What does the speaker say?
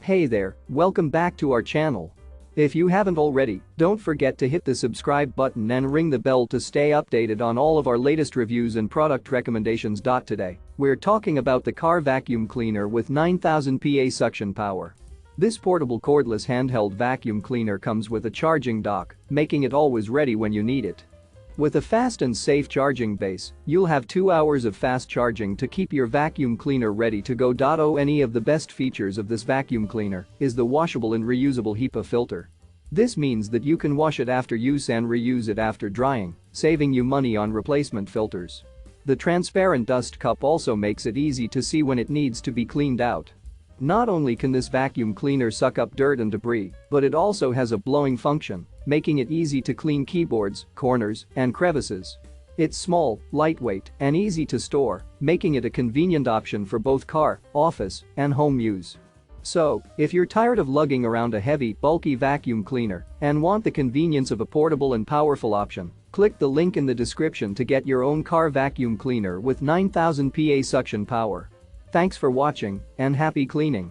Hey there, welcome back to our channel. If you haven't already, don't forget to hit the subscribe button and ring the bell to stay updated on all of our latest reviews and product recommendations. Today, we're talking about the car vacuum cleaner with 9000 PA suction power. This portable cordless handheld vacuum cleaner comes with a charging dock, making it always ready when you need it. With a fast and safe charging base, you'll have 2 hours of fast charging to keep your vacuum cleaner ready to go. Any of the best features of this vacuum cleaner is the washable and reusable HEPA filter. This means that you can wash it after use and reuse it after drying, saving you money on replacement filters. The transparent dust cup also makes it easy to see when it needs to be cleaned out. Not only can this vacuum cleaner suck up dirt and debris, but it also has a blowing function, making it easy to clean keyboards, corners, and crevices. It's small, lightweight, and easy to store, making it a convenient option for both car, office, and home use. So, if you're tired of lugging around a heavy, bulky vacuum cleaner and want the convenience of a portable and powerful option, click the link in the description to get your own car vacuum cleaner with 9000 PA suction power. Thanks for watching and happy cleaning.